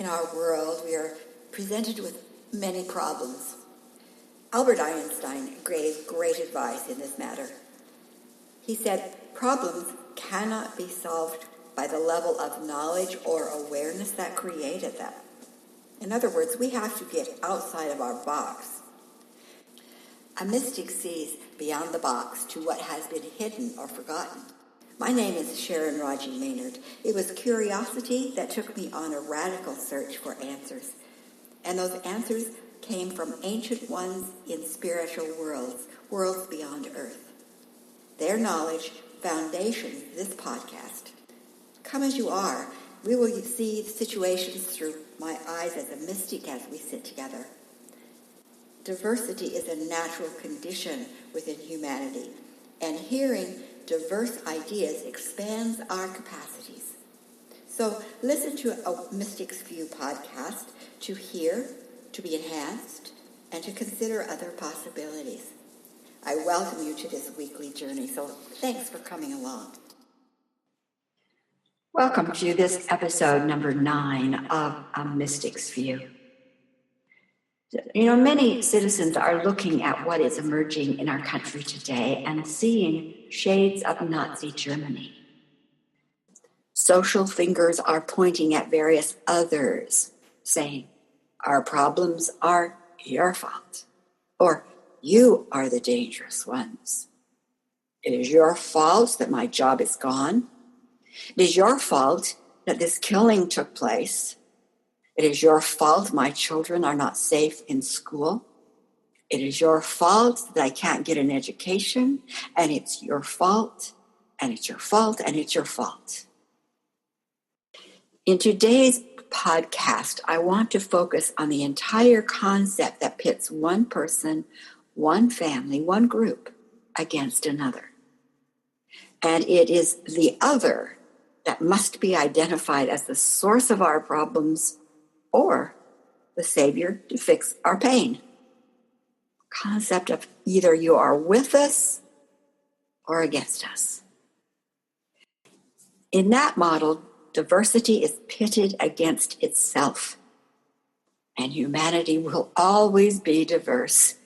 In our world, we are presented with many problems. Albert Einstein gave great advice in this matter. He said, problems cannot be solved by the level of knowledge or awareness that created them. In other words, we have to get outside of our box. A mystic sees beyond the box to what has been hidden or forgotten. My name is Sharon Raji Maynard. It was curiosity that took me on a radical search for answers. And those answers came from ancient ones in spiritual worlds beyond Earth. Their knowledge foundations this podcast. Come as you are, we will see situations through my eyes as a mystic as we sit together. Diversity is a natural condition within humanity, and hearing diverse ideas expands our capacities. So listen to a Mystic's View podcast to hear, to be enhanced, and to consider other possibilities. I welcome you to this weekly journey, so thanks for coming along. Welcome to this episode number 9 of A Mystic's View. Many citizens are looking at what is emerging in our country today and seeing shades of Nazi Germany. Social fingers are pointing at various others, saying, our problems are your fault, or you are the dangerous ones. It is your fault that my job is gone. It is your fault that this killing took place. It is your fault my children are not safe in school. It is your fault that I can't get an education, and it's your fault, and it's your fault, and it's your fault. In today's podcast, I want to focus on the entire concept that pits one person, one family, one group against another. And it is the other that must be identified as the source of our problems or the savior to fix our pain. Concept of either you are with us or against us. In that model, diversity is pitted against itself, and humanity will always be diverse.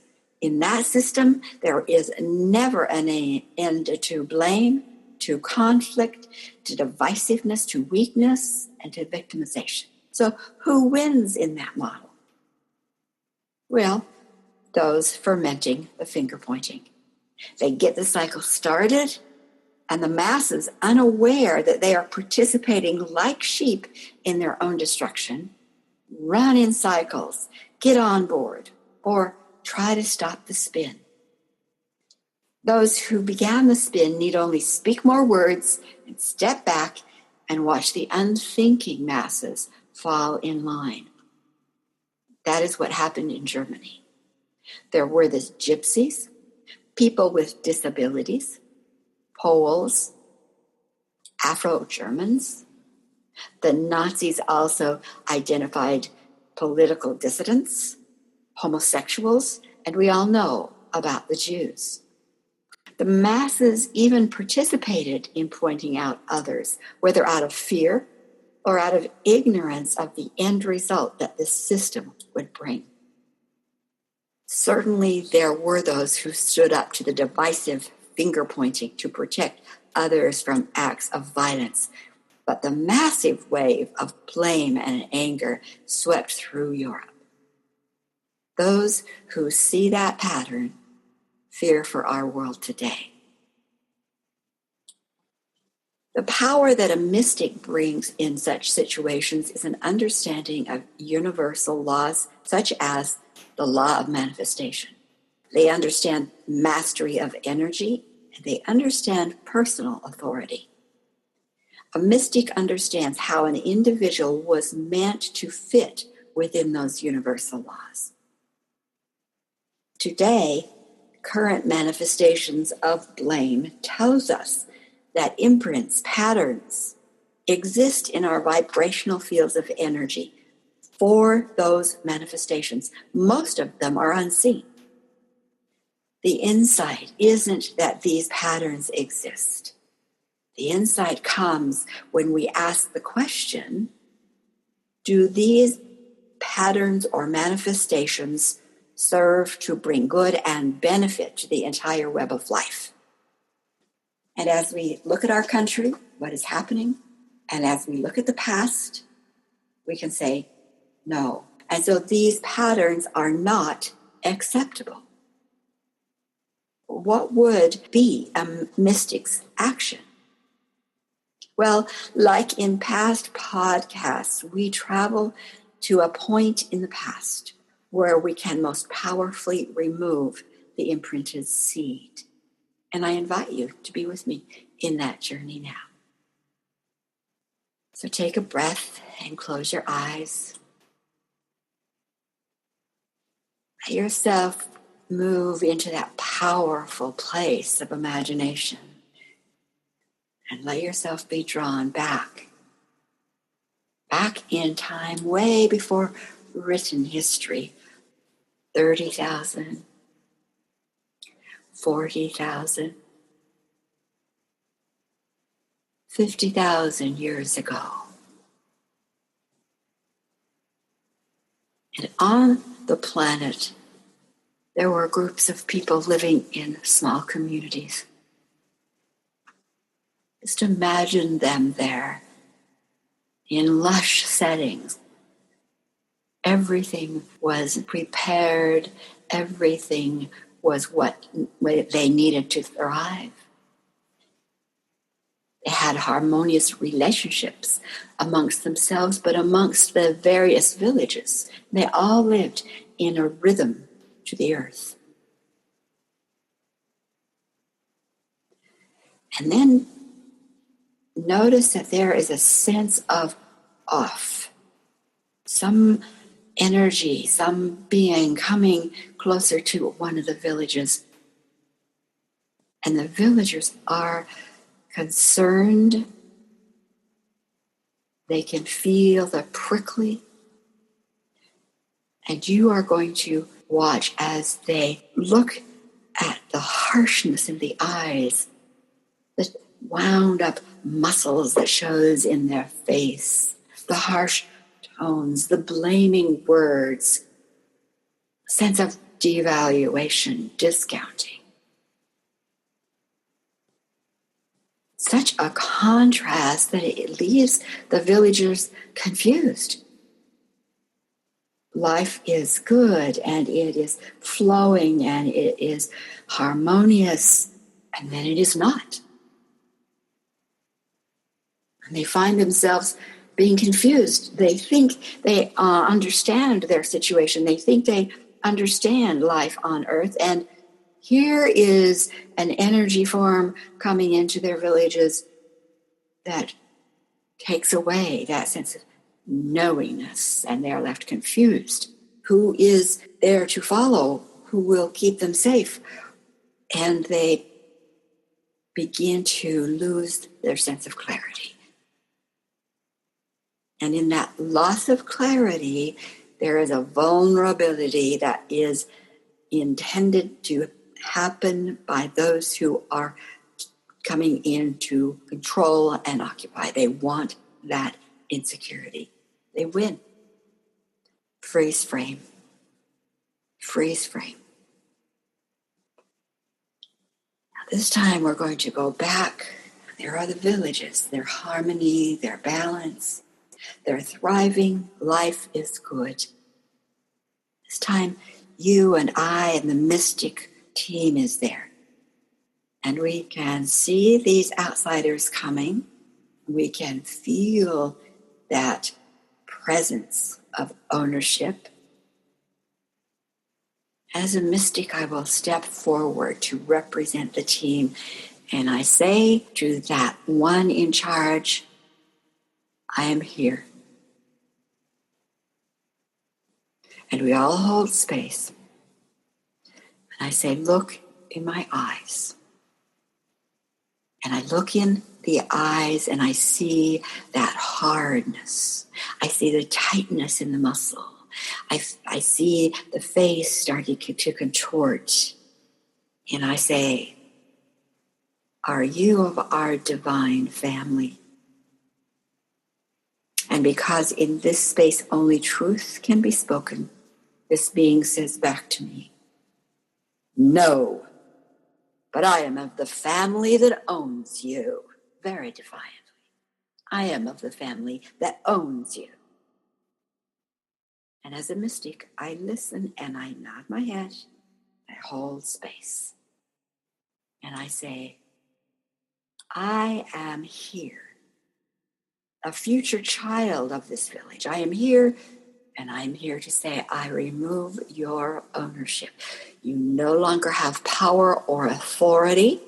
In that system, there is never an end to blame, to conflict, to divisiveness, to weakness, and to victimization. So who wins in that model? Well, those fermenting the finger pointing. They get the cycle started, and the masses, unaware that they are participating like sheep in their own destruction, run in cycles, get on board, or try to stop the spin. Those who began the spin need only speak more words and step back and watch the unthinking masses fall in line. That is what happened in Germany. There were the gypsies, people with disabilities, Poles, Afro-Germans. The Nazis also identified political dissidents, homosexuals, and we all know about the Jews. The masses even participated in pointing out others, whether out of fear or out of ignorance of the end result that this system would bring. Certainly, there were those who stood up to the divisive finger pointing to protect others from acts of violence, but the massive wave of blame and anger swept through Europe. Those who see that pattern fear for our world today. The power that a mystic brings in such situations is an understanding of universal laws, such as the law of manifestation. They understand mastery of energy, and they understand personal authority. A mystic understands how an individual was meant to fit within those universal laws. Today, current manifestations of blame tells us that imprints, patterns, exist in our vibrational fields of energy for those manifestations. Most of them are unseen. The insight isn't that these patterns exist. The insight comes when we ask the question, Do these patterns or manifestations serve to bring good and benefit to the entire web of life? And as we look at our country, what is happening, and as we look at the past, we can say no. And so these patterns are not acceptable. What would be a mystic's action? Well, like in past podcasts, we travel to a point in the past where we can most powerfully remove the imprinted seed. And I invite you to be with me in that journey now. So take a breath and close your eyes. Let yourself move into that powerful place of imagination. And let yourself be drawn back in time, way before written history. 30,000, 40,000, 50,000 years ago. And on the planet, there were groups of people living in small communities. Just imagine them there in lush settings. Everything was prepared. Everything was what they needed to thrive. They had harmonious relationships amongst themselves, but amongst the various villages. They all lived in a rhythm to the earth. And then notice that there is a sense of off. Some energy, some being coming closer to one of the villages. And the villagers are concerned. They can feel the prickly. And you are going to watch as they look at the harshness in the eyes, the wound up muscles that shows in their face, the harsh tones, the blaming words, sense of devaluation, discounting. Such a contrast that it leaves the villagers confused. Life is good and it is flowing and it is harmonious, and then it is not. And they find themselves being confused. They think they understand their situation. They think they understand life on earth. And here is an energy form coming into their villages that takes away that sense of knowingness, and they are left confused. Who is there to follow? Who will keep them safe? And they begin to lose their sense of clarity. And in that loss of clarity, there is a vulnerability that is intended to happen by those who are coming in to control and occupy. They want that insecurity. They win. Freeze frame. Freeze frame. Now this time we're going to go back. There are the villages, their harmony, their balance. They're thriving. Life is good. This time, you and I and the mystic team is there. And we can see these outsiders coming. We can feel that presence of ownership. As a mystic, I will step forward to represent the team. And I say to that one in charge, I am here. And we all hold space. And I say, look in my eyes. And I look in the eyes and I see that hardness. I see the tightness in the muscle. I see the face starting to contort. And I say, are you of our divine family? And because in this space only truth can be spoken, this being says back to me, no, but I am of the family that owns you. Very defiantly. I am of the family that owns you. And as a mystic, I listen and I nod my head. I hold space. And I say, I am here, a future child of this village. I am here, and I'm here to say, I remove your ownership. You no longer have power or authority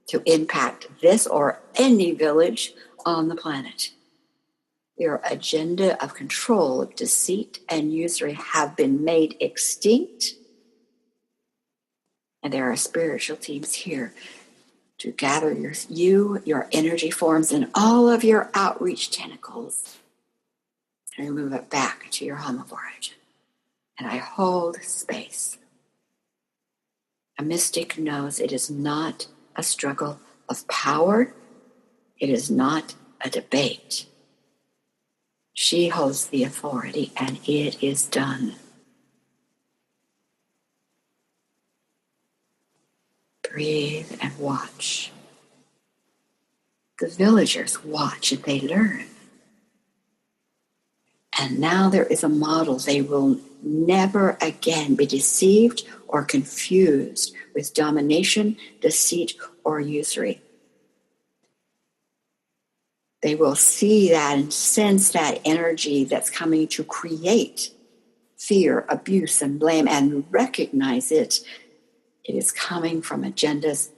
to impact this or any village on the planet. Your agenda of control, deceit, and usury have been made extinct. And there are spiritual teams here to gather your energy forms, and all of your outreach tentacles and remove it back to your home of origin. And I hold space. A mystic knows it is not a struggle of power. It is not a debate. She holds the authority, and it is done. Breathe and watch. The villagers watch and they learn. And now there is a model. They will never again be deceived or confused with domination, deceit, or usury. They will see that and sense that energy that's coming to create fear, abuse, and blame, and recognize it. It is coming from agendas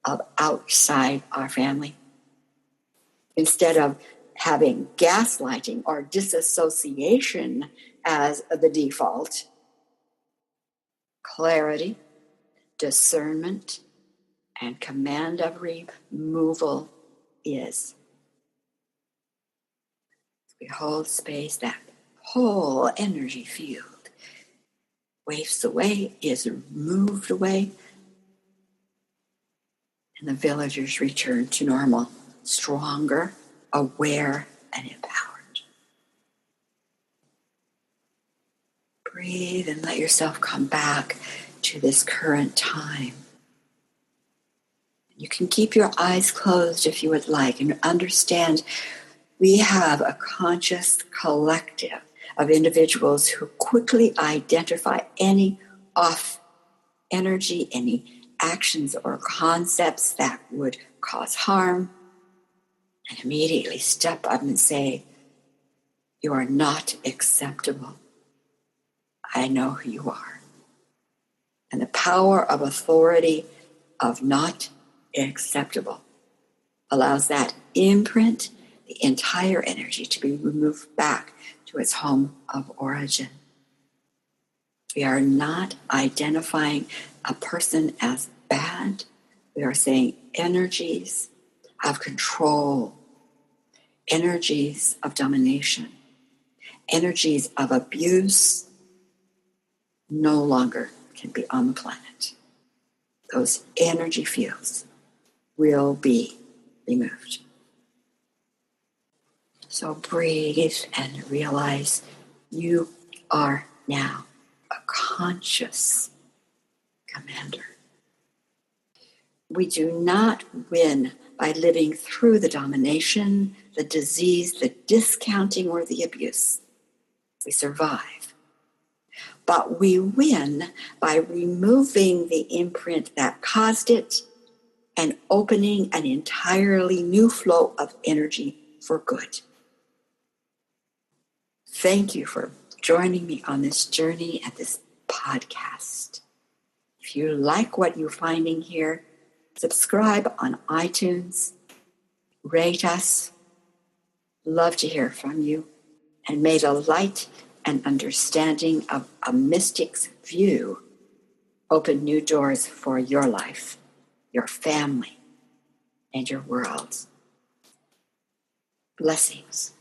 of outside our family. Instead of having gaslighting or disassociation as the default, clarity, discernment, and command of removal is. We hold space, that whole energy field waves away, is moved away, and the villagers return to normal, stronger, aware, and empowered. Breathe and let yourself come back to this current time. You can keep your eyes closed if you would like, and understand we have a conscious collective of individuals who quickly identify any off energy, any actions or concepts that would cause harm, and immediately step up and say, you are not acceptable. I know who you are. And the power of authority of not acceptable allows that imprint, the entire energy, to be removed back to its home of origin. We are not identifying a person as bad. We are saying energies of control, energies of domination, energies of abuse no longer can be on the planet. Those energy fields will be removed. So breathe and realize you are now a conscious commander. We do not win by living through the domination, the disease, the discounting, or the abuse. We survive. But we win by removing the imprint that caused it and opening an entirely new flow of energy for good. Thank you for joining me on this journey at this podcast. If you like what you're finding here, subscribe on iTunes, rate us. Love to hear from you. And may the light and understanding of a mystic's view open new doors for your life, your family, and your world. Blessings.